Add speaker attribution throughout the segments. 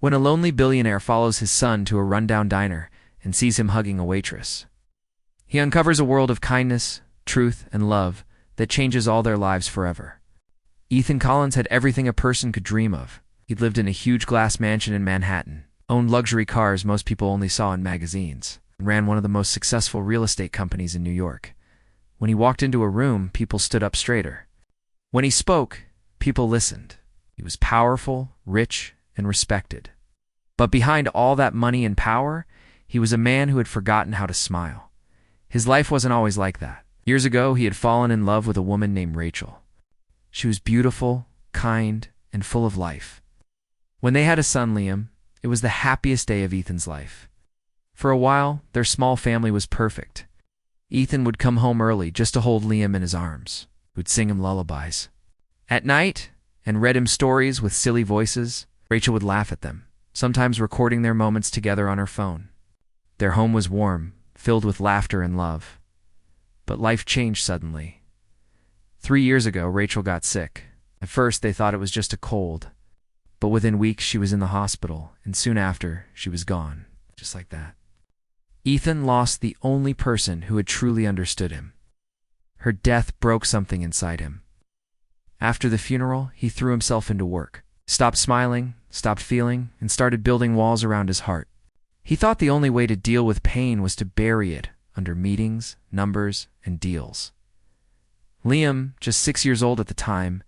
Speaker 1: When a lonely billionaire follows his son to a rundown diner and sees him hugging a waitress, he uncovers a world of kindness, truth, and love that changes all their lives forever. Ethan Collins had everything a person could dream of. He'd lived in a huge glass mansion in Manhattan, owned luxury cars most people only saw in magazines, and ran one of the most successful real estate companies in New York. When he walked into a room, people stood up straighter. When he spoke, people listened. He was powerful, rich, and respected. But behind all that money and power, he was a man who had forgotten how to smile. His life wasn't always like that. Years ago, he had fallen in love with a woman named Rachel. She was beautiful, kind, and full of life. When they had a son, Liam, it was the happiest day of Ethan's life. For a while, their small family was perfect. Ethan would come home early just to hold Liam in his arms, who'd sing him lullabies. At night, and read him stories with silly voices, Rachel would laugh at them, sometimes recording their moments together on her phone. Their home was warm, filled with laughter and love. But life changed suddenly. 3 years ago, Rachel got sick. At first, they thought it was just a cold. But within weeks, she was in the hospital, and soon after, she was gone, just like that. Ethan lost the only person who had truly understood him. Her death broke something inside him. After the funeral, he threw himself into work, stopped smiling, stopped feeling, and started building walls around his heart. He thought the only way to deal with pain was to bury it under meetings, numbers, and deals. Liam, just 6 years old at the time,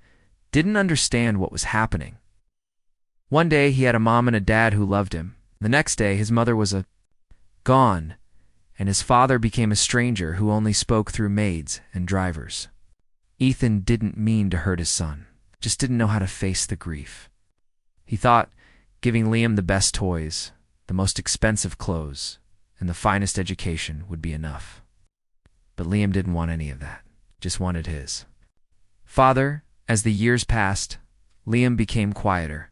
Speaker 1: didn't understand what was happening. One day, he had a mom and a dad who loved him. The next day, his mother was gone, and his father became a stranger who only spoke through maids and drivers. Ethan didn't mean to hurt his son, just didn't know how to face the grief. He thought giving Liam the best toys, the most expensive clothes, and the finest education would be enough. But Liam didn't want any of that, just wanted his. Father, as the years passed, Liam became quieter.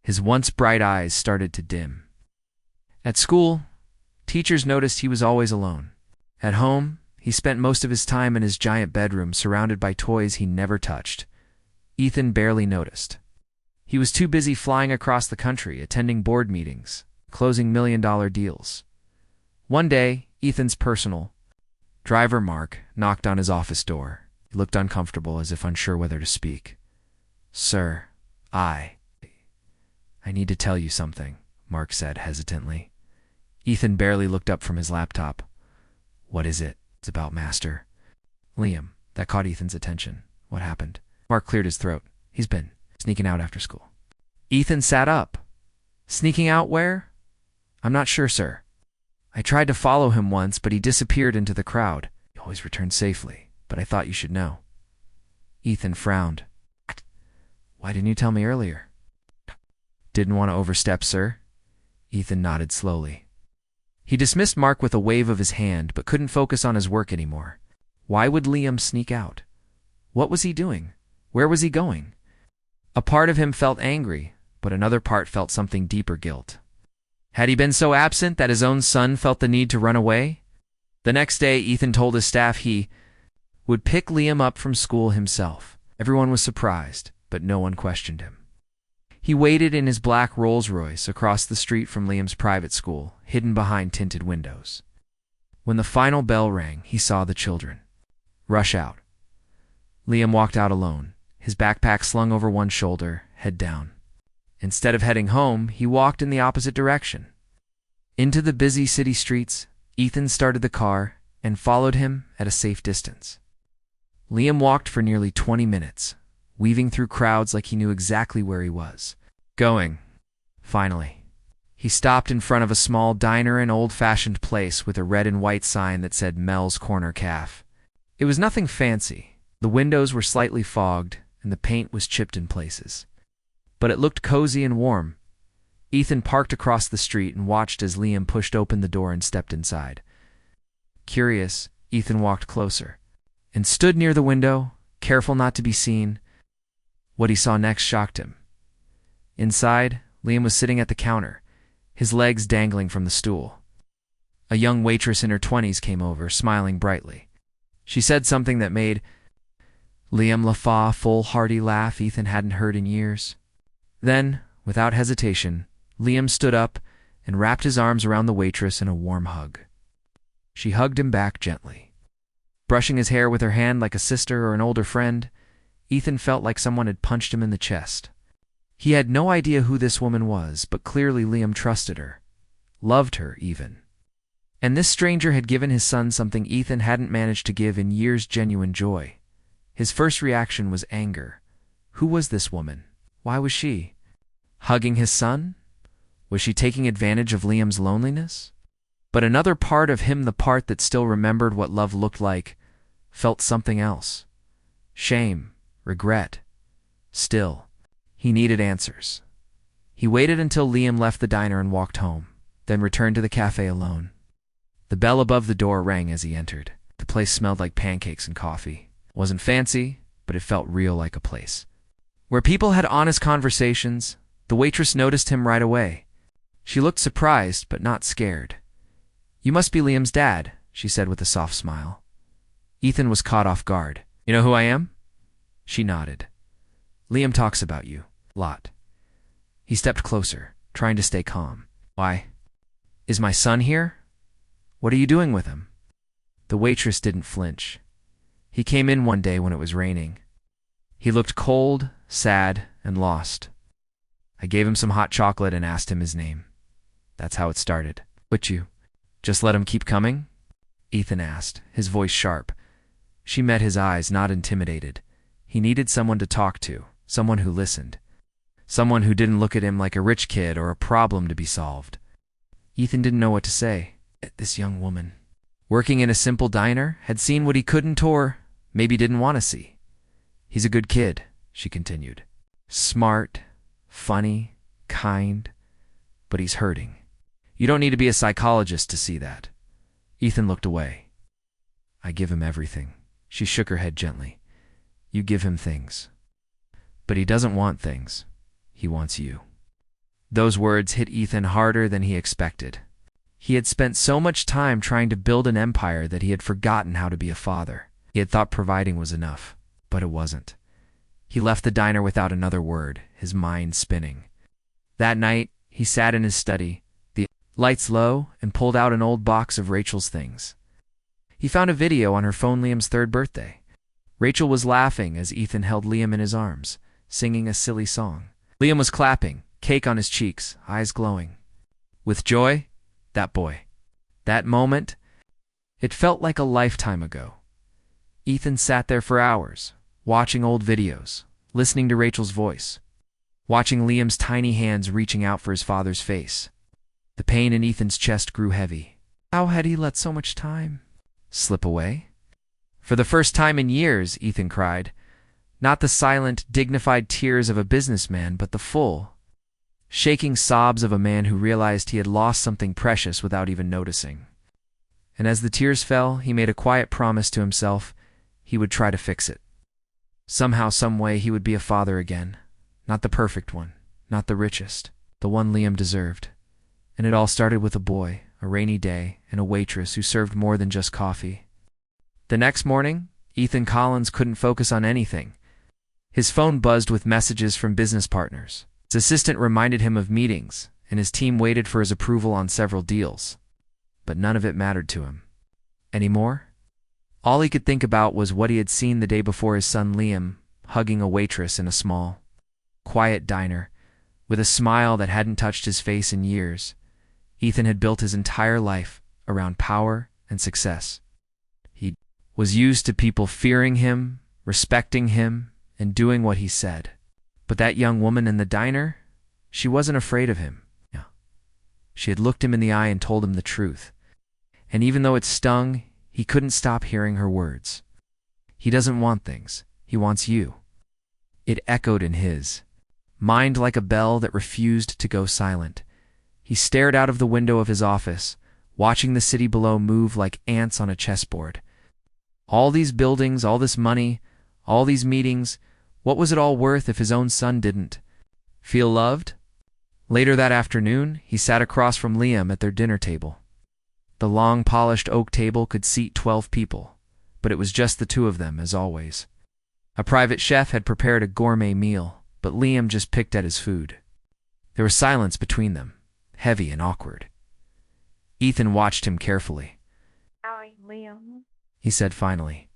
Speaker 1: His once bright eyes started to dim. At school, teachers noticed he was always alone. At home, he spent most of his time in his giant bedroom surrounded by toys he never touched. Ethan barely noticed. He was too busy flying across the country, attending board meetings, closing million-dollar deals. One day, Ethan's personal driver, Mark, knocked on his office door. He looked uncomfortable, as if unsure whether to speak. "Sir, I need to tell you something," Mark said hesitantly. Ethan barely looked up from his laptop. "What is it?" "It's about Master." "Liam." That caught Ethan's attention. "What happened?" Mark cleared his throat. "He's been sneaking out after school." Ethan sat up. "Sneaking out where?" "I'm not sure, sir. I tried to follow him once, but he disappeared into the crowd. He always returned safely, but I thought you should know." Ethan frowned. "Why didn't you tell me earlier?" "Didn't want to overstep, sir." Ethan nodded slowly. He dismissed Mark with a wave of his hand, but couldn't focus on his work anymore. Why would Liam sneak out? What was he doing? Where was he going? A part of him felt angry, but another part felt something deeper: guilt. Had he been so absent that his own son felt the need to run away? The next day, Ethan told his staff he would pick Liam up from school himself. Everyone was surprised, but no one questioned him. He waited in his black Rolls-Royce across the street from Liam's private school, hidden behind tinted windows. When the final bell rang, he saw the children rush out. Liam walked out alone, his backpack slung over one shoulder, head down. Instead of heading home, he walked in the opposite direction. Into the busy city streets, Ethan started the car and followed him at a safe distance. Liam walked for nearly 20 minutes, weaving through crowds like he knew exactly where he was going. Finally, he stopped in front of a small diner and old-fashioned place with a red and white sign that said Mel's Corner Caf. It was nothing fancy. The windows were slightly fogged, and the paint was chipped in places. But it looked cozy and warm. Ethan parked across the street and watched as Liam pushed open the door and stepped inside. Curious, Ethan walked closer and stood near the window, careful not to be seen. What he saw next shocked him. Inside, Liam was sitting at the counter, his legs dangling from the stool. A young waitress in her 20s came over, smiling brightly. She said something that made Liam laugh, a full, hearty laugh Ethan hadn't heard in years. Then, without hesitation, Liam stood up and wrapped his arms around the waitress in a warm hug. She hugged him back gently. Brushing his hair with her hand like a sister or an older friend, Ethan felt like someone had punched him in the chest. He had no idea who this woman was, but clearly Liam trusted her, loved her even. And this stranger had given his son something Ethan hadn't managed to give in years: genuine joy. His first reaction was anger. Who was this woman? Why was she hugging his son? Was she taking advantage of Liam's loneliness? But another part of him, the part that still remembered what love looked like, felt something else. Shame, regret. Still, he needed answers. He waited until Liam left the diner and walked home, then returned to the cafe alone. The bell above the door rang as he entered. The place smelled like pancakes and coffee. It wasn't fancy, but it felt real, like a place where people had honest conversations. The waitress noticed him right away. She looked surprised, but not scared. "You must be Liam's dad," she said with a soft smile. Ethan was caught off guard. "You know who I am?" She nodded. "Liam talks about you a lot." He stepped closer, trying to stay calm. "Why? Is my son here? What are you doing with him?" The waitress didn't flinch. "He came in one day when it was raining. He looked cold, sad, and lost. I gave him some hot chocolate and asked him his name. That's how it started." "Would you just let him keep coming?" Ethan asked, his voice sharp. She met his eyes, not intimidated. He needed someone to talk to, someone who listened, someone who didn't look at him like a rich kid or a problem to be solved. Ethan didn't know what to say. This young woman, working in a simple diner, had seen what he couldn't or maybe didn't want to see. "He's a good kid," she continued. "Smart, funny, kind, but he's hurting. You don't need to be a psychologist to see that." Ethan looked away. "I give him everything." She shook her head gently. "You give him things. But he doesn't want things. He wants you." Those words hit Ethan harder than he expected. He had spent so much time trying to build an empire that he had forgotten how to be a father. He had thought providing was enough, but it wasn't. He left the diner without another word, his mind spinning. That night, he sat in his study, the lights low, and pulled out an old box of Rachel's things. He found a video on her phone, Liam's 3rd birthday. Rachel was laughing as Ethan held Liam in his arms, singing a silly song. Liam was clapping, cake on his cheeks, eyes glowing with joy. That boy. That moment. It felt like a lifetime ago. Ethan sat there for hours, watching old videos, listening to Rachel's voice, watching Liam's tiny hands reaching out for his father's face. The pain in Ethan's chest grew heavy. How had he let so much time slip away? For the first time in years, Ethan cried. Not the silent, dignified tears of a businessman, but the full, shaking sobs of a man who realized he had lost something precious without even noticing. And as the tears fell, he made a quiet promise to himself he would try to fix it. Somehow, some way, he would be a father again. Not the perfect one, not the richest, the one Liam deserved. And it all started with a boy, a rainy day, and a waitress who served more than just coffee. The next morning, Ethan Collins couldn't focus on anything. His phone buzzed with messages from business partners. His assistant reminded him of meetings, and his team waited for his approval on several deals. But none of it mattered to him anymore. All he could think about was what he had seen the day before: his son Liam hugging a waitress in a small, quiet diner, with a smile that hadn't touched his face in years. Ethan had built his entire life around power and success. He was used to people fearing him, respecting him, and doing what he said. But that young woman in the diner, she wasn't afraid of him. No. She had looked him in the eye and told him the truth. And even though it stung, he couldn't stop hearing her words. He doesn't want things. He wants you. It echoed in his mind like a bell that refused to go silent. He stared out of the window of his office, watching the city below move like ants on a chessboard. All these buildings, all this money, all these meetings, what was it all worth if his own son didn't feel loved? Later that afternoon, he sat across from Liam at their dinner table. The long, polished oak table could seat 12 people, but it was just the two of them, as always. A private chef had prepared a gourmet meal, but Liam just picked at his food. There was silence between them. heavy and awkward. Ethan watched him carefully.
Speaker 2: Sorry, Liam.
Speaker 1: He said finally.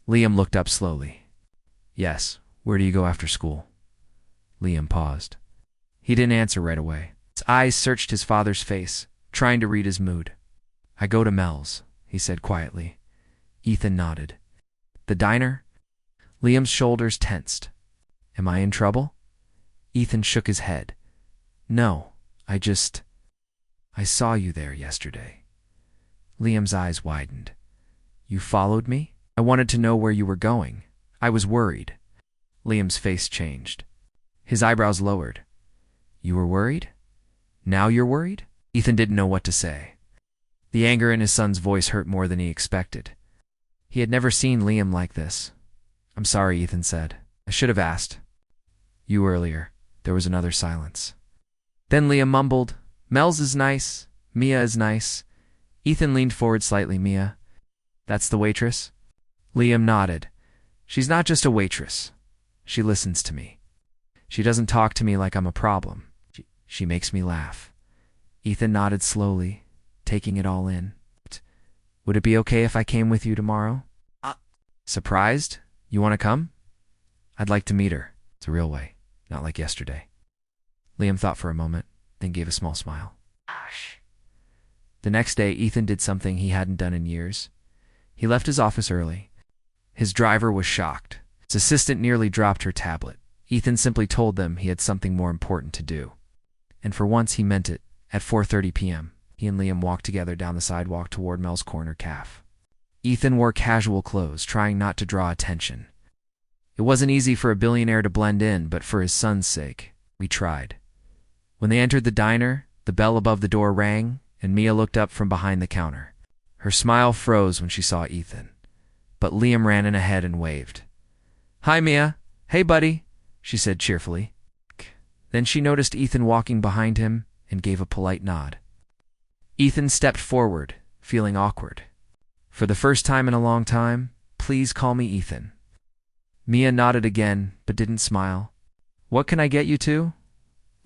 Speaker 1: Liam looked up slowly. Yes, where do you go after school? Liam paused. He didn't answer right away. His eyes searched his father's face, trying to read his mood. I go to Mel's, he said quietly. Ethan nodded. The diner? Liam's shoulders tensed. Am I in trouble? Ethan shook his head. No, I saw you there yesterday. Liam's eyes widened. You followed me? I wanted to know where you were going. I was worried. Liam's face changed. His eyebrows lowered. You were worried? Now you're worried? Ethan didn't know what to say. The anger in his son's voice hurt more than he expected. He had never seen Liam like this. I'm sorry, Ethan said. I should have asked. You earlier. There was another silence. Then Liam mumbled, Mel's is nice. Mia is nice. Ethan leaned forward slightly. Mia. That's the waitress? Liam nodded. She's not just a waitress. She listens to me. She doesn't talk to me like I'm a problem. She makes me laugh. Ethan nodded slowly, taking it all in. Would it be okay if I came with you tomorrow? Surprised? You want to come? I'd like to meet her. It's a real way, not like yesterday. Liam thought for a moment, then gave a small smile. Gosh. The next day, Ethan did something he hadn't done in years. He left his office early. His driver was shocked. His assistant nearly dropped her tablet. Ethan simply told them he had something more important to do. And for once he meant it. At 4:30 p.m., he and Liam walked together down the sidewalk toward Mel's Corner Cafe. Ethan wore casual clothes, trying not to draw attention. It wasn't easy for a billionaire to blend in, but for his son's sake, we tried. When they entered the diner, the bell above the door rang, and Mia looked up from behind the counter. Her smile froze when she saw Ethan. But Liam ran in ahead and waved. Hi, Mia. Hey, buddy, she said cheerfully. Then she noticed Ethan walking behind him and gave a polite nod. Ethan stepped forward, feeling awkward. For the first time in a long time, please call me Ethan. Mia nodded again, but didn't smile. What can I get you to?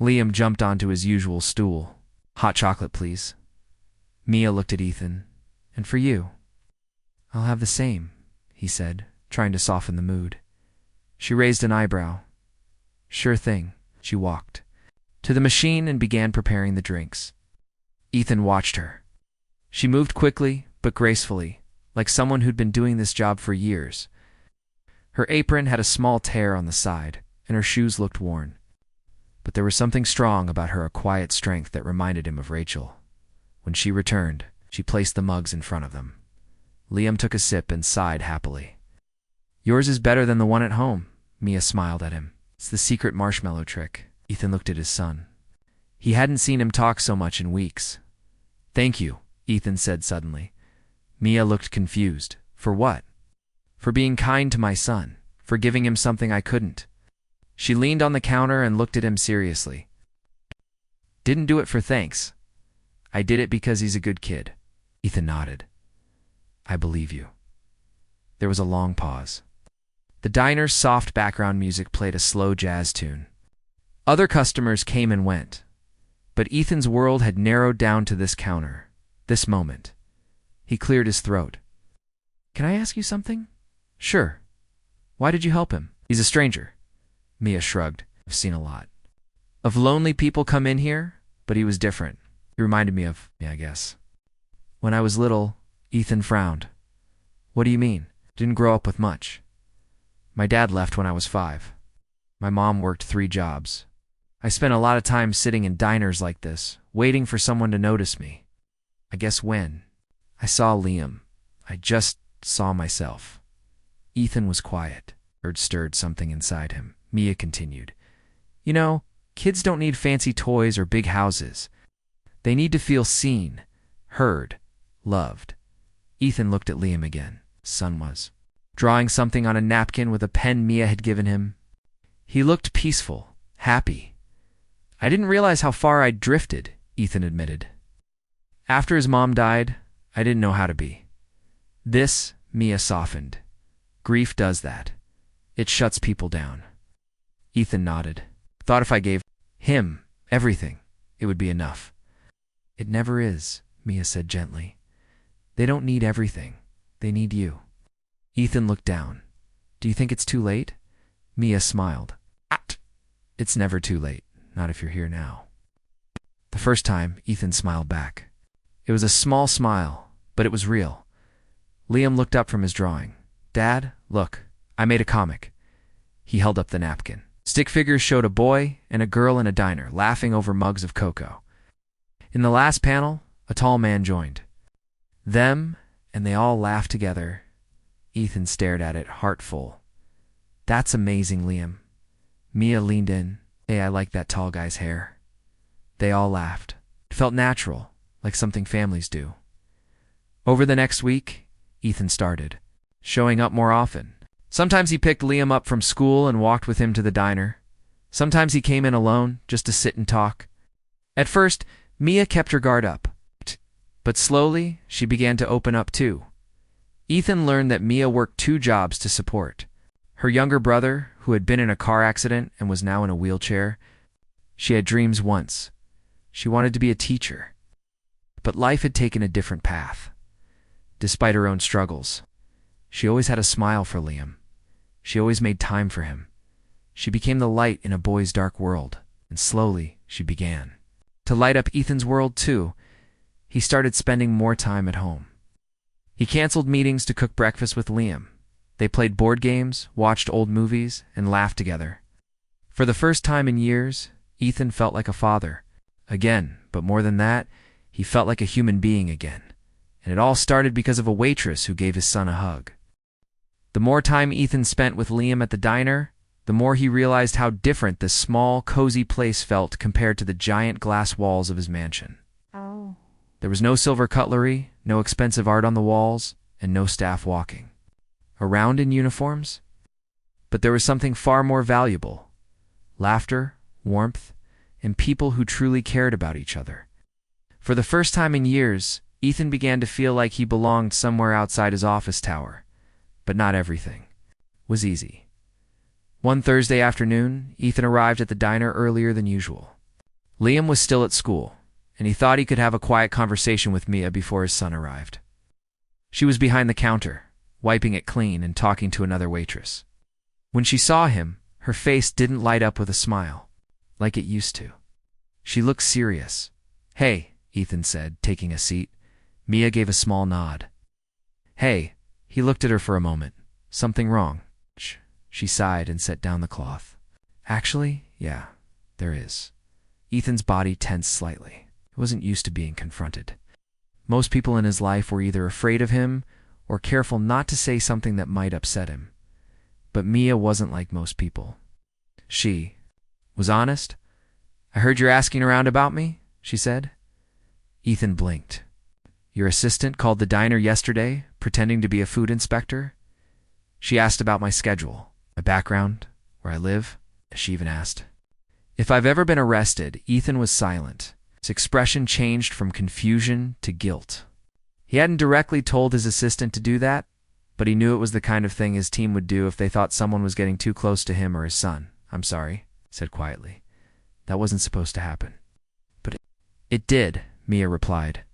Speaker 1: Liam jumped onto his usual stool. Hot chocolate, please. Mia looked at Ethan. And for you? I'll have the same, he said, trying to soften the mood. She raised an eyebrow. Sure thing. She walked to the machine and began preparing the drinks. Ethan watched her. She moved quickly, but gracefully, like someone who'd been doing this job for years. Her apron had a small tear on the side, and her shoes looked worn. But there was something strong about her, a quiet strength that reminded him of Rachel. When she returned, she placed the mugs in front of them. Liam took a sip and sighed happily. Yours is better than the one at home, Mia smiled at him. It's the secret marshmallow trick. Ethan looked at his son. He hadn't seen him talk so much in weeks. Thank you, Ethan said suddenly. Mia looked confused. For what? For being kind to my son, for giving him something I couldn't. She leaned on the counter and looked at him seriously. Didn't do it for thanks. I did it because he's a good kid. Ethan nodded. I believe you. There was a long pause. The diner's soft background music played a slow jazz tune. Other customers came and went, but Ethan's world had narrowed down to this counter, this moment. He cleared his throat. Can I ask you something? Sure. Why did you help him? He's a stranger. Mia shrugged. I've seen a lot of lonely people come in here, but he was different. He reminded me of me, I guess. When I was little, Ethan frowned. What do you mean? Didn't grow up with much. My dad left when I was 5. My mom worked 3 jobs. I spent a lot of time sitting in diners like this, waiting for someone to notice me. I guess when I saw Liam, I just saw myself. Ethan was quiet. Bird stirred something inside him. Mia continued. You know, kids don't need fancy toys or big houses. They need to feel seen, heard, loved. Ethan looked at Liam again. Son was drawing something on a napkin with a pen Mia had given him. He looked peaceful, happy. I didn't realize how far I'd drifted, Ethan admitted. After his mom died, I didn't know how to be. This, Mia softened. Grief does that. It shuts people down. Ethan nodded. Thought if I gave him everything, it would be enough. It never is, Mia said gently. They don't need everything. They need you. Ethan looked down. Do you think it's too late? Mia smiled. It's never too late, not if you're here now. The first time, Ethan smiled back. It was a small smile, but it was real. Liam looked up from his drawing. Dad, look, I made a comic. He held up the napkin. Stick figures showed a boy and a girl in a diner laughing over mugs of cocoa. In the last panel, a tall man joined. Them, and they all laughed together. Ethan stared at it, heart full. That's amazing, Liam. Mia leaned in. Hey, I like that tall guy's hair. They all laughed. It felt natural, like something families do. Over the next week, Ethan started showing up more often. Sometimes he picked Liam up from school and walked with him to the diner. Sometimes he came in alone, just to sit and talk. At first, Mia kept her guard up. But slowly, she began to open up too. Ethan learned that Mia worked 2 jobs to support. Her younger brother, who had been in a car accident and was now in a wheelchair. She had dreams once. She wanted to be a teacher. But life had taken a different path. Despite her own struggles, she always had a smile for Liam. She always made time for him. She became the light in a boy's dark world, and slowly she began to light up Ethan's world too. He started spending more time at home. He canceled meetings to cook breakfast with Liam. They played board games, watched old movies, and laughed together. For the first time in years, Ethan felt like a father. Again, but more than that, he felt like a human being again. And it all started because of a waitress who gave his son a hug. The more time Ethan spent with Liam at the diner, the more he realized how different this small, cozy place felt compared to the giant glass walls of his mansion.
Speaker 2: Oh.
Speaker 1: There was no silver cutlery, no expensive art on the walls, and no staff walking around in uniforms. But there was something far more valuable: laughter, warmth, and people who truly cared about each other. For the first time in years, Ethan began to feel like he belonged somewhere outside his office tower. But not everything was easy. One Thursday afternoon, Ethan arrived at the diner earlier than usual. Liam was still at school, and he thought he could have a quiet conversation with Mia before his son arrived. She was behind the counter, wiping it clean and talking to another waitress. When she saw him, her face didn't light up with a smile, like it used to. She looked serious. Hey, Ethan said, taking a seat. Mia gave a small nod. Hey, he looked at her for a moment. Something wrong? She sighed and set down the cloth. Actually, yeah, there is. Ethan's body tensed slightly. He wasn't used to being confronted. Most people in his life were either afraid of him or careful not to say something that might upset him. But Mia wasn't like most people. She was honest. I heard you're asking around about me, she said. Ethan blinked. Your assistant called the diner yesterday, pretending to be a food inspector? She asked about my schedule, my background, where I live. She even asked if I've ever been arrested. Ethan was silent. His expression changed from confusion to guilt. He hadn't directly told his assistant to do that, but he knew it was the kind of thing his team would do if they thought someone was getting too close to him or his son. I'm sorry, he said quietly. That wasn't supposed to happen. But it did, Mia replied.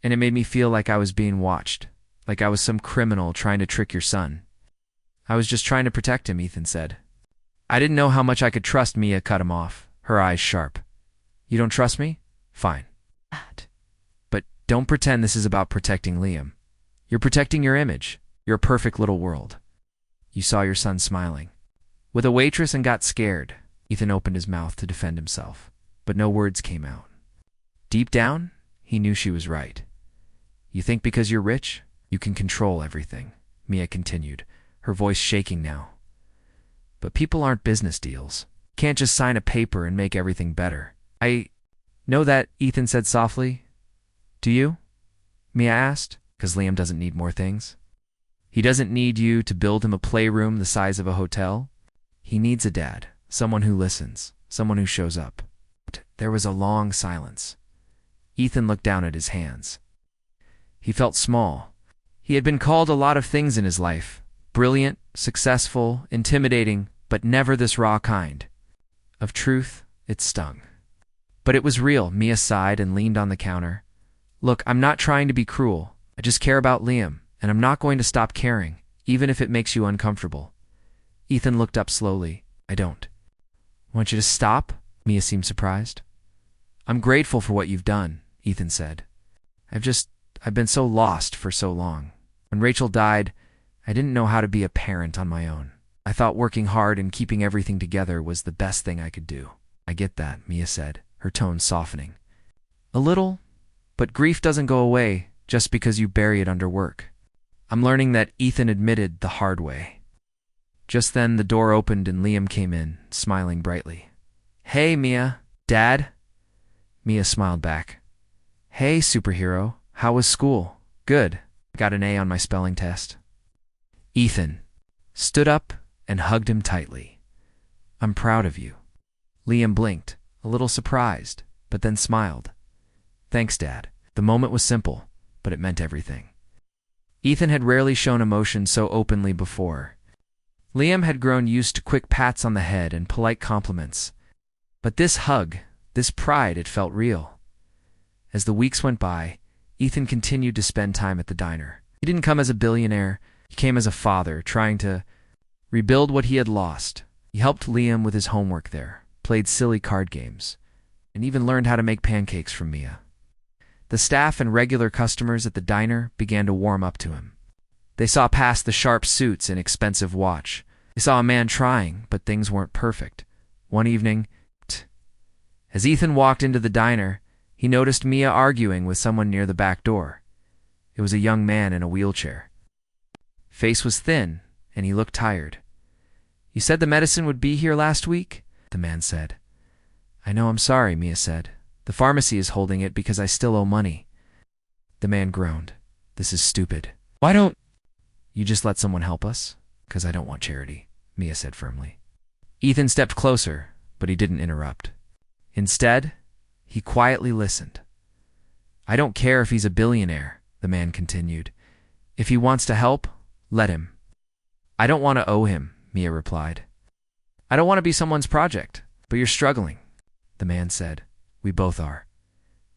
Speaker 1: And it made me feel like I was being watched, like I was some criminal trying to trick your son. I was just trying to protect him, Ethan said. I didn't know how much I could trust. Mia cut him off, her eyes sharp. You don't trust me? Fine. But don't pretend this is about protecting Liam. You're protecting your image, your perfect little world. You saw your son smiling with a waitress and got scared. Ethan opened his mouth to defend himself, but no words came out. Deep down, he knew she was right. You think because you're rich, you can control everything, Mia continued, her voice shaking now. But people aren't business deals. Can't just sign a paper and make everything better. I know that, Ethan said softly. Do you? Mia asked, because Liam doesn't need more things. He doesn't need you to build him a playroom the size of a hotel. He needs a dad, someone who listens, someone who shows up. There was a long silence. Ethan looked down at his hands. He felt small. He had been called a lot of things in his life. Brilliant, successful, intimidating, but never this raw kind. Of truth, it stung. But it was real. Mia sighed and leaned on the counter. Look, I'm not trying to be cruel. I just care about Liam, and I'm not going to stop caring, even if it makes you uncomfortable. Ethan looked up slowly. I don't want you to stop? Mia seemed surprised. I'm grateful for what you've done, Ethan said. I've been so lost for so long. When Rachel died, I didn't know how to be a parent on my own. I thought working hard and keeping everything together was the best thing I could do. I get that, Mia said, her tone softening. A little, but grief doesn't go away just because you bury it under work. I'm learning that, Ethan admitted the hard way. Just then the door opened and Liam came in, smiling brightly. Hey, Mia. Dad? Mia smiled back. Hey, superhero. How was school? Good. Got an A on my spelling test. Ethan stood up and hugged him tightly. I'm proud of you. Liam blinked, a little surprised, but then smiled. Thanks, Dad. The moment was simple, but it meant everything. Ethan had rarely shown emotion so openly before. Liam had grown used to quick pats on the head and polite compliments. But this hug, this pride, it felt real. As the weeks went by, Ethan continued to spend time at the diner. He didn't come as a billionaire. He came as a father, trying to rebuild what he had lost. He helped Liam with his homework there, played silly card games, and even learned how to make pancakes from Mia. The staff and regular customers at the diner began to warm up to him. They saw past the sharp suits and expensive watch. They saw a man trying, but things weren't perfect. One evening, as Ethan walked into the diner, he noticed Mia arguing with someone near the back door. It was a young man in a wheelchair. Face was thin, and he looked tired. You said the medicine would be here last week? The man said. I know, I'm sorry, Mia said. The pharmacy is holding it because I still owe money. The man groaned. This is stupid. Why don't you just let someone help us? Because I don't want charity, Mia said firmly. Ethan stepped closer, but he didn't interrupt. Instead, he quietly listened. I don't care if he's a billionaire, the man continued. If he wants to help, let him. I don't want to owe him, Mia replied. I don't want to be someone's project, but you're struggling, the man said. We both are.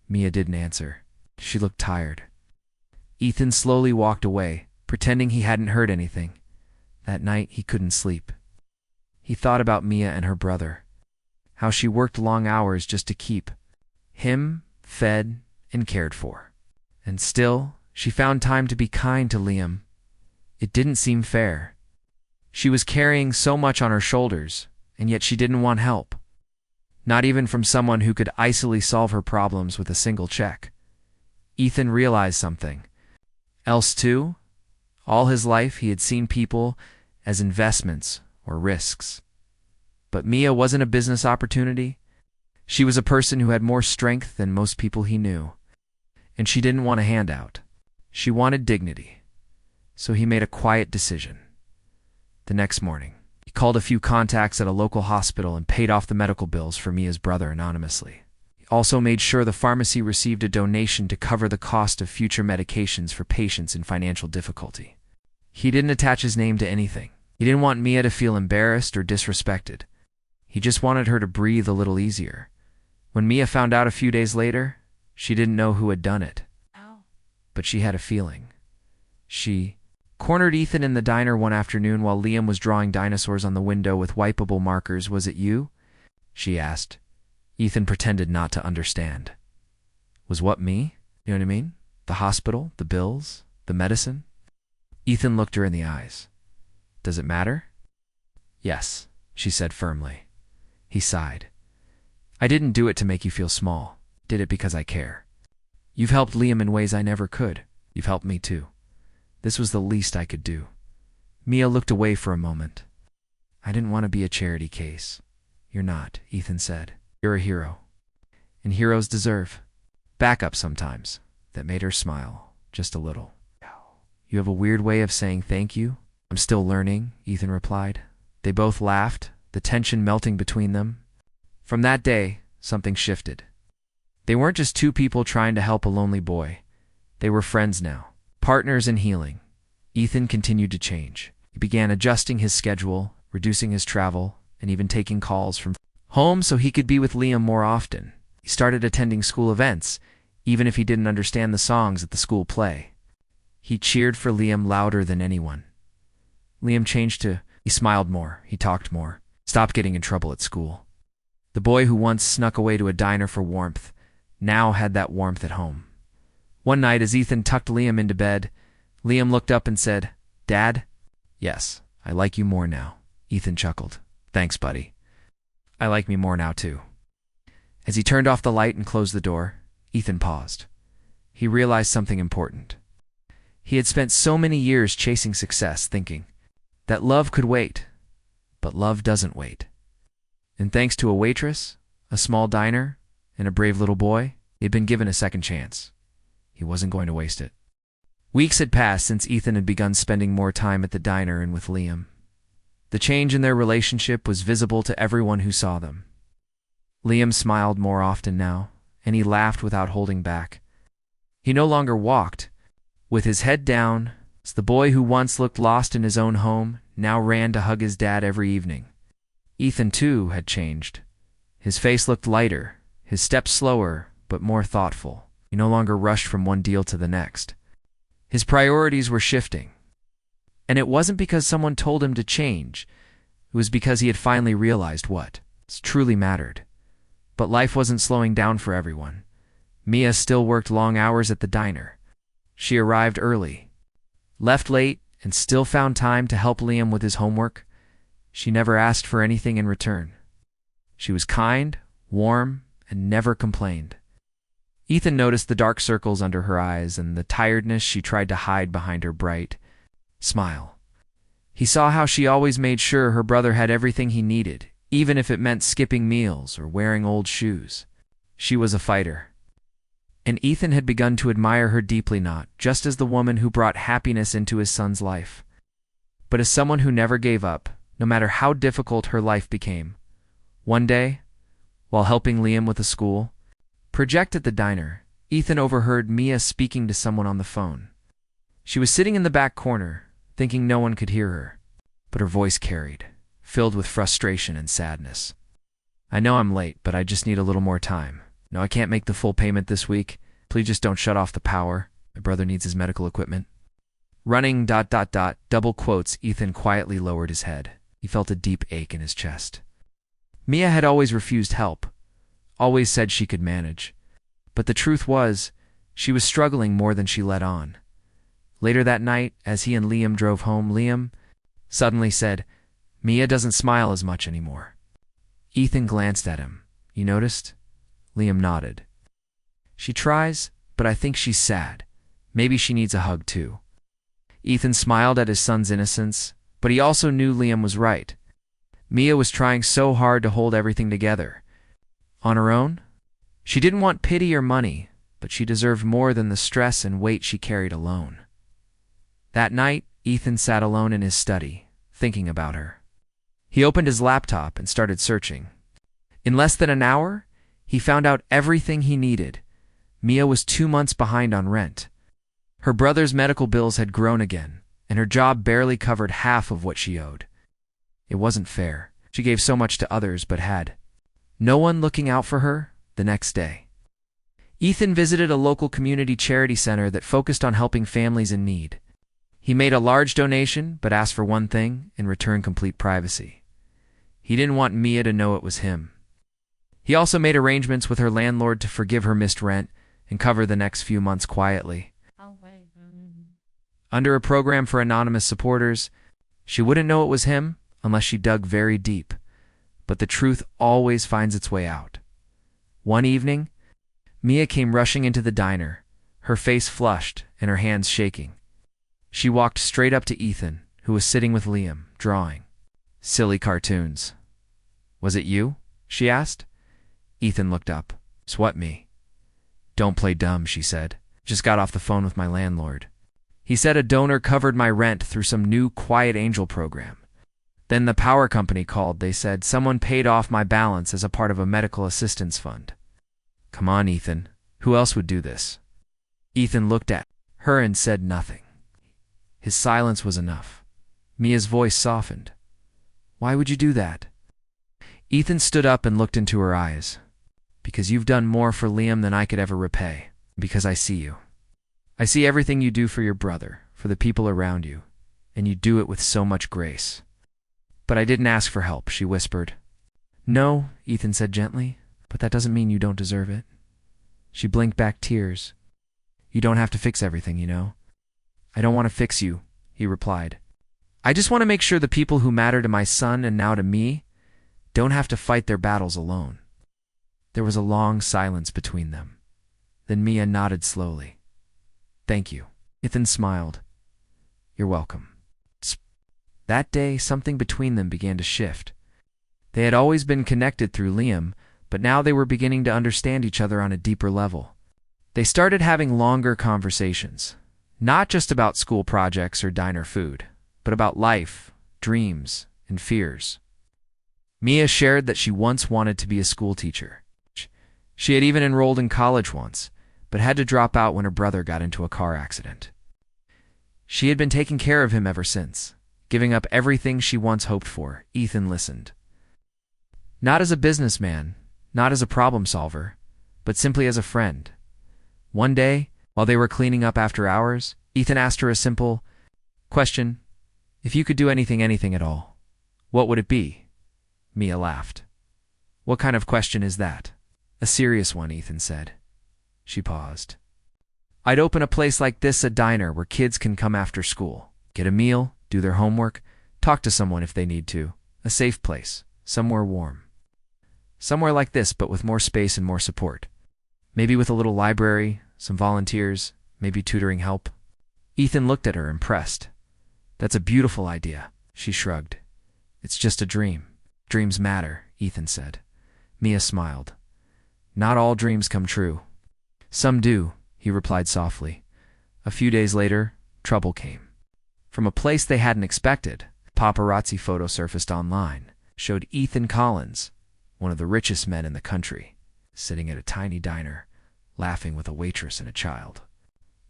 Speaker 1: Mia didn't answer. She looked tired. Ethan slowly walked away, pretending he hadn't heard anything. That night, he couldn't sleep. He thought about Mia and her brother, how she worked long hours just to keep him fed and cared for. And still, she found time to be kind to Liam. It didn't seem fair. She was carrying so much on her shoulders, and yet she didn't want help. Not even from someone who could icily solve her problems with a single check. Ethan realized something else too. All his life he had seen people as investments or risks. But Mia wasn't a business opportunity. She was a person who had more strength than most people he knew. And she didn't want a handout. She wanted dignity. So he made a quiet decision. The next morning, he called a few contacts at a local hospital and paid off the medical bills for Mia's brother anonymously. He also made sure the pharmacy received a donation to cover the cost of future medications for patients in financial difficulty. He didn't attach his name to anything. He didn't want Mia to feel embarrassed or disrespected. He just wanted her to breathe a little easier. When Mia found out a few days later, she didn't know who had done it. But she had a feeling. She cornered Ethan in the diner one afternoon while Liam was drawing dinosaurs on the window with wipeable markers. Was it you? She asked. Ethan pretended not to understand. Was what me? You know what I mean? The hospital, the bills, the medicine? Ethan looked her in the eyes. Does it matter? Yes, she said firmly. He sighed. I didn't do it to make you feel small. Did it because I care. You've helped Liam in ways I never could. You've helped me too. This was the least I could do. Mia looked away for a moment. I didn't want to be a charity case. You're not, Ethan said. You're a hero. And heroes deserve backup sometimes. That made her smile, just a little. You have a weird way of saying thank you. I'm still learning, Ethan replied. They both laughed, the tension melting between them. From that day, something shifted. They weren't just two people trying to help a lonely boy. They were friends now, partners in healing. Ethan continued to change. He began adjusting his schedule, reducing his travel, and even taking calls from home so he could be with Liam more often. He started attending school events, even if he didn't understand the songs at the school play. He cheered for Liam louder than anyone. Liam changed too. He smiled more, he talked more, stopped getting in trouble at school. The boy who once snuck away to a diner for warmth now had that warmth at home. One night, as Ethan tucked Liam into bed, Liam looked up and said, "Dad?" "Yes, I like you more now," Ethan chuckled. "Thanks, buddy. I like me more now, too." As he turned off the light and closed the door, Ethan paused. He realized something important. He had spent so many years chasing success, thinking that love could wait, but love doesn't wait. And thanks to a waitress, a small diner, and a brave little boy, he had been given a second chance. He wasn't going to waste it. Weeks had passed since Ethan had begun spending more time at the diner and with Liam. The change in their relationship was visible to everyone who saw them. Liam smiled more often now, and he laughed without holding back. He no longer walked. With his head down, the boy who once looked lost in his own home now ran to hug his dad every evening. Ethan, too, had changed. His face looked lighter, his steps slower, but more thoughtful. He no longer rushed from one deal to the next. His priorities were shifting. And it wasn't because someone told him to change. It was because he had finally realized what truly mattered. But life wasn't slowing down for everyone. Mia still worked long hours at the diner. She arrived early, left late, and still found time to help Liam with his homework. She never asked for anything in return. She was kind, warm, and never complained. Ethan noticed the dark circles under her eyes and the tiredness she tried to hide behind her bright smile. He saw how she always made sure her brother had everything he needed, even if it meant skipping meals or wearing old shoes. She was a fighter. And Ethan had begun to admire her deeply, not just as the woman who brought happiness into his son's life, but as someone who never gave up, no matter how difficult her life became. One day, while helping Liam with a school project at the diner, Ethan overheard Mia speaking to someone on the phone. She was sitting in the back corner, thinking no one could hear her, but her voice carried, filled with frustration and sadness. "I know I'm late, but I just need a little more time. No, I can't make the full payment this week. Please just don't shut off the power. My brother needs his medical equipment." Running ... double quotes, Ethan quietly lowered his head. He felt a deep ache in his chest. Mia had always refused help, always said she could manage. But the truth was, she was struggling more than she let on. Later that night, as he and Liam drove home, Liam suddenly said, "Mia doesn't smile as much anymore." Ethan glanced at him. "You noticed?" Liam nodded. "She tries, but I think she's sad. Maybe she needs a hug too." Ethan smiled at his son's innocence, but he also knew Liam was right. Mia was trying so hard to hold everything together. On her own, she didn't want pity or money, but she deserved more than the stress and weight she carried alone. That night, Ethan sat alone in his study, thinking about her. He opened his laptop and started searching. In less than an hour, he found out everything he needed. Mia was 2 months behind on rent. Her brother's medical bills had grown again, and her job barely covered half of what she owed. It wasn't fair. She gave so much to others but had no one looking out for her the next day. Ethan visited a local community charity center that focused on helping families in need. He made a large donation but asked for one thing: in return, complete privacy. He didn't want Mia to know it was him. He also made arrangements with her landlord to forgive her missed rent and cover the next few months quietly. Under a program for anonymous supporters, she wouldn't know it was him unless she dug very deep. But the truth always finds its way out. One evening, Mia came rushing into the diner, her face flushed and her hands shaking. She walked straight up to Ethan, who was sitting with Liam, drawing silly cartoons. "Was it you?" she asked. Ethan looked up. "It's what, me?" "Don't play dumb," she said. "Just got off the phone with my landlord. He said a donor covered my rent through some new Quiet Angel program. Then the power company called. They said someone paid off my balance as a part of a medical assistance fund." "Come on, Ethan. Who else would do this?" Ethan looked at her and said nothing. His silence was enough. Mia's voice softened. "Why would you do that?" Ethan stood up and looked into her eyes. because you've done more for Liam than I could ever repay, because I see you. I see everything you do for your brother, for the people around you, and you do it with so much grace. But I didn't ask for help, she whispered. No, Ethan said gently, but that doesn't mean you don't deserve it. She blinked back tears. You don't have to fix everything, you know. I don't want to fix you, he replied. I just want to make sure the people who matter to my son and now to me don't have to fight their battles alone. There was a long silence between them. Then Mia nodded slowly. Thank you. Ethan smiled. You're welcome. That day, something between them began to shift. They had always been connected through Liam, but now they were beginning to understand each other on a deeper level. They started having longer conversations, not just about school projects or diner food, but about life, dreams, and fears. Mia shared that she once wanted to be a school teacher. She had even enrolled in college once, but had to drop out when her brother got into a car accident. She had been taking care of him ever since, giving up everything she once hoped for. Ethan listened. Not as a businessman, not as a problem solver, but simply as a friend. One day, while they were cleaning up after hours, Ethan asked her a simple question. If you could do anything at all, what would it be? Mia laughed. What kind of question is that? A serious one, Ethan said. She paused. I'd open a place like this, a diner where kids can come after school, get a meal, do their homework, talk to someone if they need to. A safe place, somewhere warm. Somewhere like this, but with more space and more support. Maybe with a little library, some volunteers, maybe tutoring help. Ethan looked at her, impressed. That's a beautiful idea, she shrugged. It's just a dream. Dreams matter, Ethan said. Mia smiled. Not all dreams come true. Some do, he replied softly. A few days later, trouble came. From a place they hadn't expected, a paparazzi photo surfaced online, showed Ethan Collins, one of the richest men in the country, sitting at a tiny diner, laughing with a waitress and a child.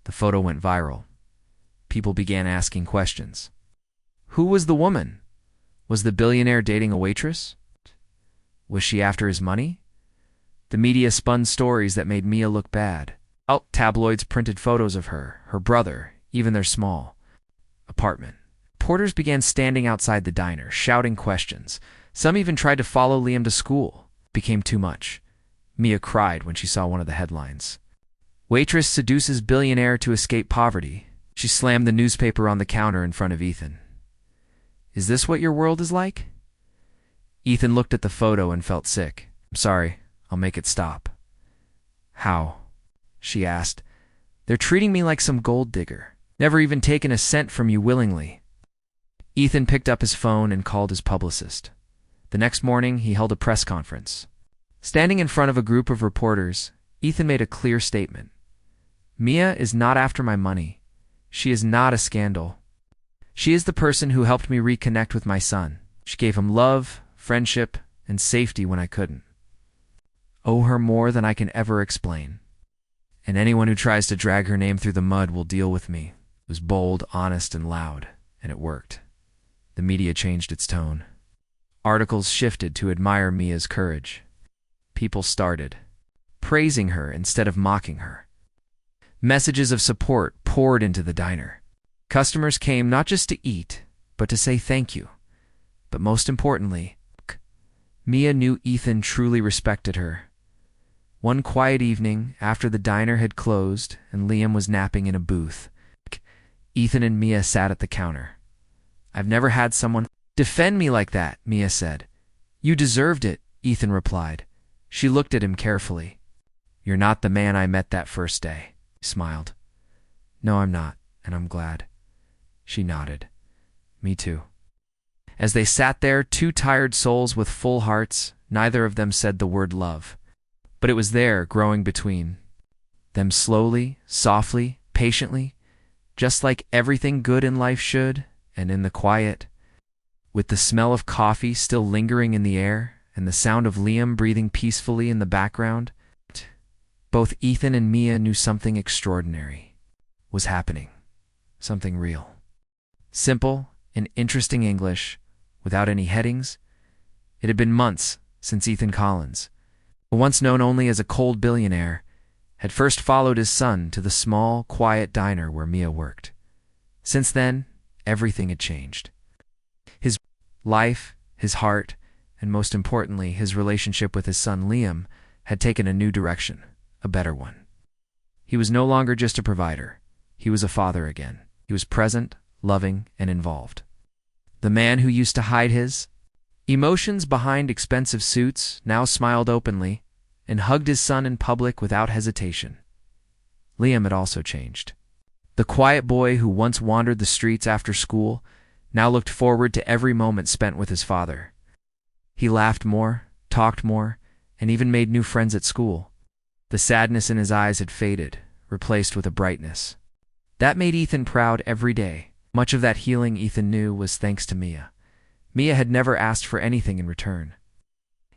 Speaker 1: The photo went viral. People began asking questions. Who was the woman? Was the billionaire dating a waitress? Was she after his money? The media spun stories that made Mia look bad. Tabloids printed photos of her brother, even their small apartment. Porters began standing outside the diner, shouting questions. Some even tried to follow Liam to school. It became too much. Mia cried when she saw one of the headlines. Waitress seduces billionaire to escape poverty. She slammed the newspaper on the counter in front of Ethan. Is this what your world is like? Ethan looked at the photo and felt sick. I'm sorry, I'll make it stop. How? She asked. They're treating me like some gold digger. Never even taken a cent from you willingly. Ethan picked up his phone and called his publicist. The next morning, he held a press conference. Standing in front of a group of reporters, Ethan made a clear statement. Mia is not after my money. She is not a scandal. She is the person who helped me reconnect with my son. She gave him love, friendship, and safety when I couldn't. Owe her more than I can ever explain. And anyone who tries to drag her name through the mud will deal with me. It was bold, honest, and loud, and it worked. The media changed its tone. Articles shifted to admire Mia's courage. People started praising her instead of mocking her. Messages of support poured into the diner. Customers came not just to eat, but to say thank you. But most importantly, Mia knew Ethan truly respected her. One quiet evening, after the diner had closed and Liam was napping in a booth, Ethan and Mia sat at the counter. I've never had someone defend me like that, Mia said. You deserved it, Ethan replied. She looked at him carefully. You're not the man I met that first day, he smiled. No, I'm not, and I'm glad. She nodded. Me too. As they sat there, two tired souls with full hearts, neither of them said the word love. But it was there, growing between them slowly, softly, patiently, just like everything good in life should, and in the quiet, with the smell of coffee still lingering in the air, and the sound of Liam breathing peacefully in the background. Both Ethan and Mia knew something extraordinary was happening, something real. Simple and interesting English, without any headings. It had been months since Ethan Collins, once known only as a cold billionaire, had first followed his son to the small, quiet diner where Mia worked. Since then, everything had changed. His life, his heart, and most importantly, his relationship with his son Liam had taken a new direction, a better one. He was no longer just a provider. He was a father again. He was present, loving, and involved. The man who used to hide his emotions behind expensive suits now smiled openly and hugged his son in public without hesitation. Liam had also changed. The quiet boy who once wandered the streets after school now looked forward to every moment spent with his father. He laughed more, talked more, and even made new friends at school. The sadness in his eyes had faded, replaced with a brightness. That made Ethan proud every day. Much of that healing, Ethan knew, was thanks to Mia. Mia had never asked for anything in return.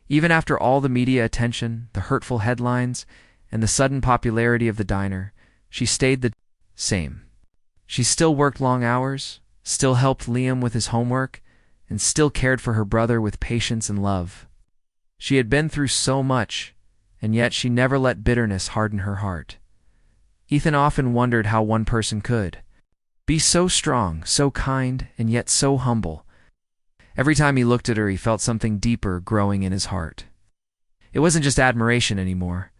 Speaker 1: Even after all the media attention, the hurtful headlines, and the sudden popularity of the diner, she stayed the same. She still worked long hours, still helped Liam with his homework, and still cared for her brother with patience and love. She had been through so much, and yet she never let bitterness harden her heart. Ethan often wondered how one person could be so strong, so kind, and yet so humble. Every time he looked at her, he felt something deeper growing in his heart. It wasn't just admiration anymore.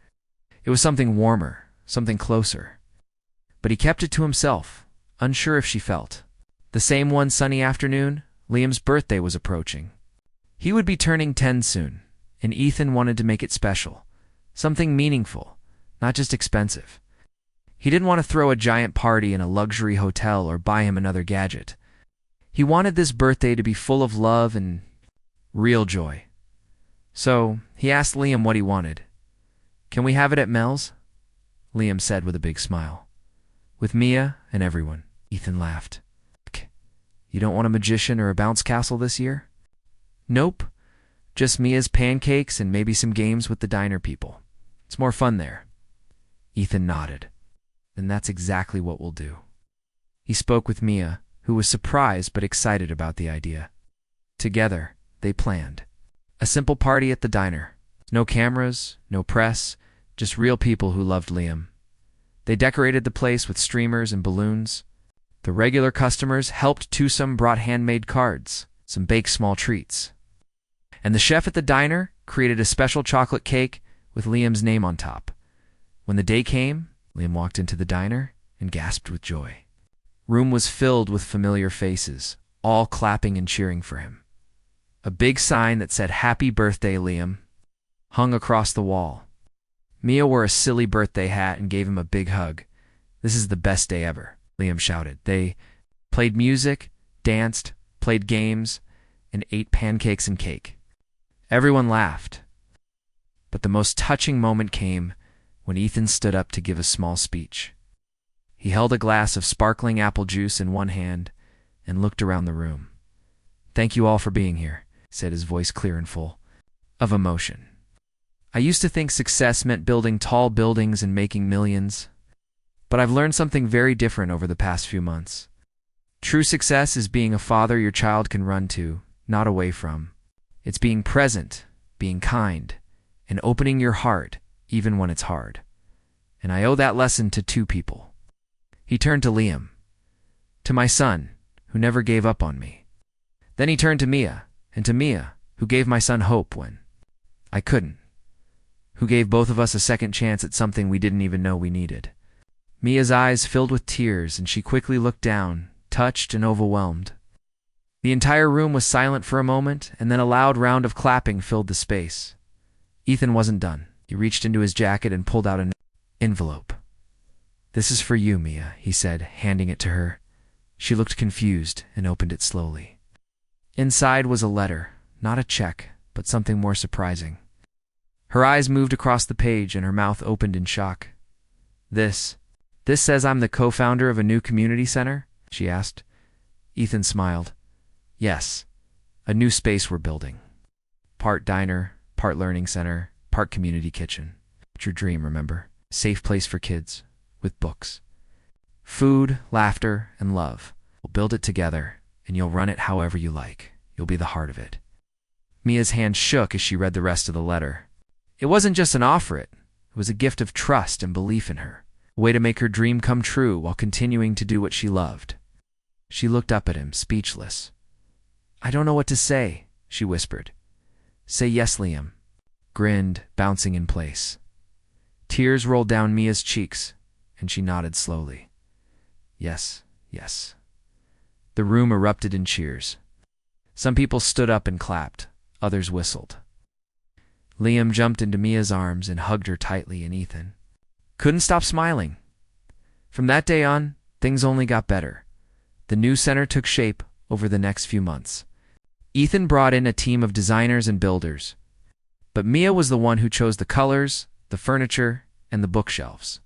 Speaker 1: It was something warmer, something closer. But he kept it to himself, unsure if she felt. The same one sunny afternoon, Liam's birthday was approaching. He would be turning 10 soon, and Ethan wanted to make it special. Something meaningful, not just expensive. He didn't want to throw a giant party in a luxury hotel or buy him another gadget. He wanted this birthday to be full of love and real joy. So he asked Liam what he wanted. "Can we have it at Mel's?" Liam said with a big smile. "With Mia and everyone." Ethan laughed. "You don't want a magician or a bounce castle this year?" "Nope. Just Mia's pancakes and maybe some games with the diner people. It's more fun there." Ethan nodded. "Then that's exactly what we'll do." He spoke with Mia, who was surprised but excited about the idea. Together, they planned a simple party at the diner. No cameras, no press, just real people who loved Liam. They decorated the place with streamers and balloons. The regular customers helped too. Some brought handmade cards, some baked small treats. And the chef at the diner created a special chocolate cake with Liam's name on top. When the day came, Liam walked into the diner and gasped with joy. Room was filled with familiar faces, all clapping and cheering for him. A big sign that said "Happy Birthday, Liam" hung across the wall. Mia wore a silly birthday hat and gave him a big hug. "This is the best day ever," Liam shouted. They played music, danced, played games, and ate pancakes and cake. Everyone laughed. But the most touching moment came when Ethan stood up to give a small speech. He held a glass of sparkling apple juice in one hand and looked around the room. "Thank you all for being here," said his voice clear and full of emotion. "I used to think success meant building tall buildings and making millions, but I've learned something very different over the past few months. True success is being a father your child can run to, not away from. It's being present, being kind, and opening your heart even when it's hard. And I owe that lesson to 2 people." He turned to Liam. "To my son, who never gave up on me." Then he turned to Mia, and to Mia, who gave my son hope when I couldn't, who gave both of us a second chance at something we didn't even know we needed. Mia's eyes filled with tears, and she quickly looked down, touched and overwhelmed. The entire room was silent for a moment, and then a loud round of clapping filled the space. Ethan wasn't done. He reached into his jacket and pulled out an envelope. "This is for you, Mia," he said, handing it to her. She looked confused and opened it slowly. Inside was a letter, not a check, but something more surprising. Her eyes moved across the page and her mouth opened in shock. This says I'm the co-founder of a new community center?" she asked. Ethan smiled. "Yes, a new space we're building. Part diner, part learning center, part community kitchen. It's your dream, remember? Safe place for kids, with books. Food, laughter, and love. We'll build it together, and you'll run it however you like. You'll be the heart of it." Mia's hand shook as she read the rest of the letter. It wasn't just an offer, it was a gift of trust and belief in her, a way to make her dream come true while continuing to do what she loved. She looked up at him, speechless. "I don't know what to say," she whispered. "Say yes, Liam," grinned, bouncing in place. Tears rolled down Mia's cheeks, and she nodded slowly. "Yes, yes." The room erupted in cheers. Some people stood up and clapped, others whistled. Liam jumped into Mia's arms and hugged her tightly, and Ethan couldn't stop smiling. From that day on, things only got better. The new center took shape over the next few months. Ethan brought in a team of designers and builders, but Mia was the one who chose the colors, the furniture, and the bookshelves.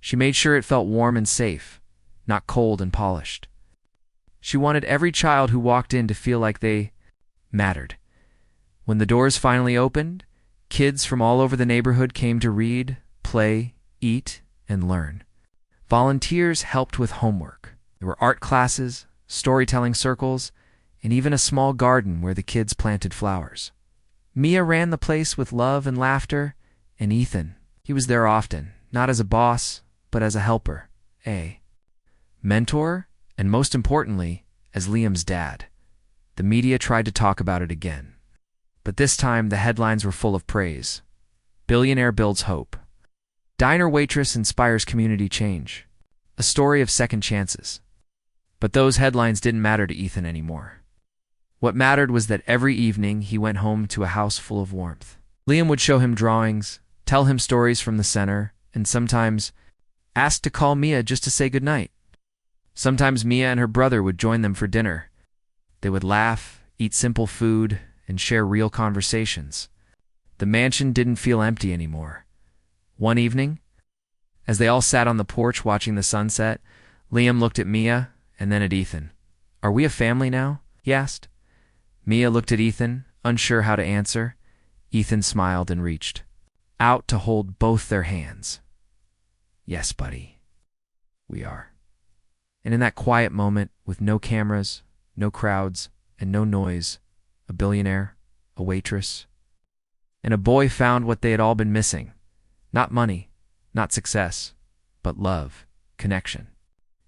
Speaker 1: She made sure it felt warm and safe, not cold and polished. She wanted every child who walked in to feel like they mattered. When the doors finally opened, kids from all over the neighborhood came to read, play, eat, and learn. Volunteers helped with homework. There were art classes, storytelling circles, and even a small garden where the kids planted flowers. Mia ran the place with love and laughter, and Ethan, he was there often, not as a boss, but as a helper, a mentor, and most importantly, as Liam's dad. The media tried to talk about it again. But this time, the headlines were full of praise. Billionaire builds hope. Diner Waitress inspires community change. A story of second chances. But those headlines didn't matter to Ethan anymore. What mattered was that every evening he went home to a house full of warmth. Liam would show him drawings, tell him stories from the center, and sometimes ask to call Mia just to say goodnight. Sometimes Mia and her brother would join them for dinner. They would laugh, eat simple food, and share real conversations. The mansion didn't feel empty anymore. One evening, as they all sat on the porch watching the sunset, Liam looked at Mia and then at Ethan. "Are we a family now?" he asked. Mia looked at Ethan, unsure how to answer. Ethan smiled and reached out to hold both their hands. "Yes, buddy, we are." And in that quiet moment, with no cameras, no crowds, and no noise, a billionaire, a waitress, and a boy found what they had all been missing. Not money, not success, but love, connection,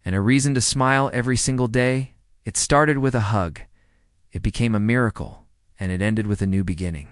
Speaker 1: and a reason to smile every single day. It started with a hug. It became a miracle, and it ended with a new beginning.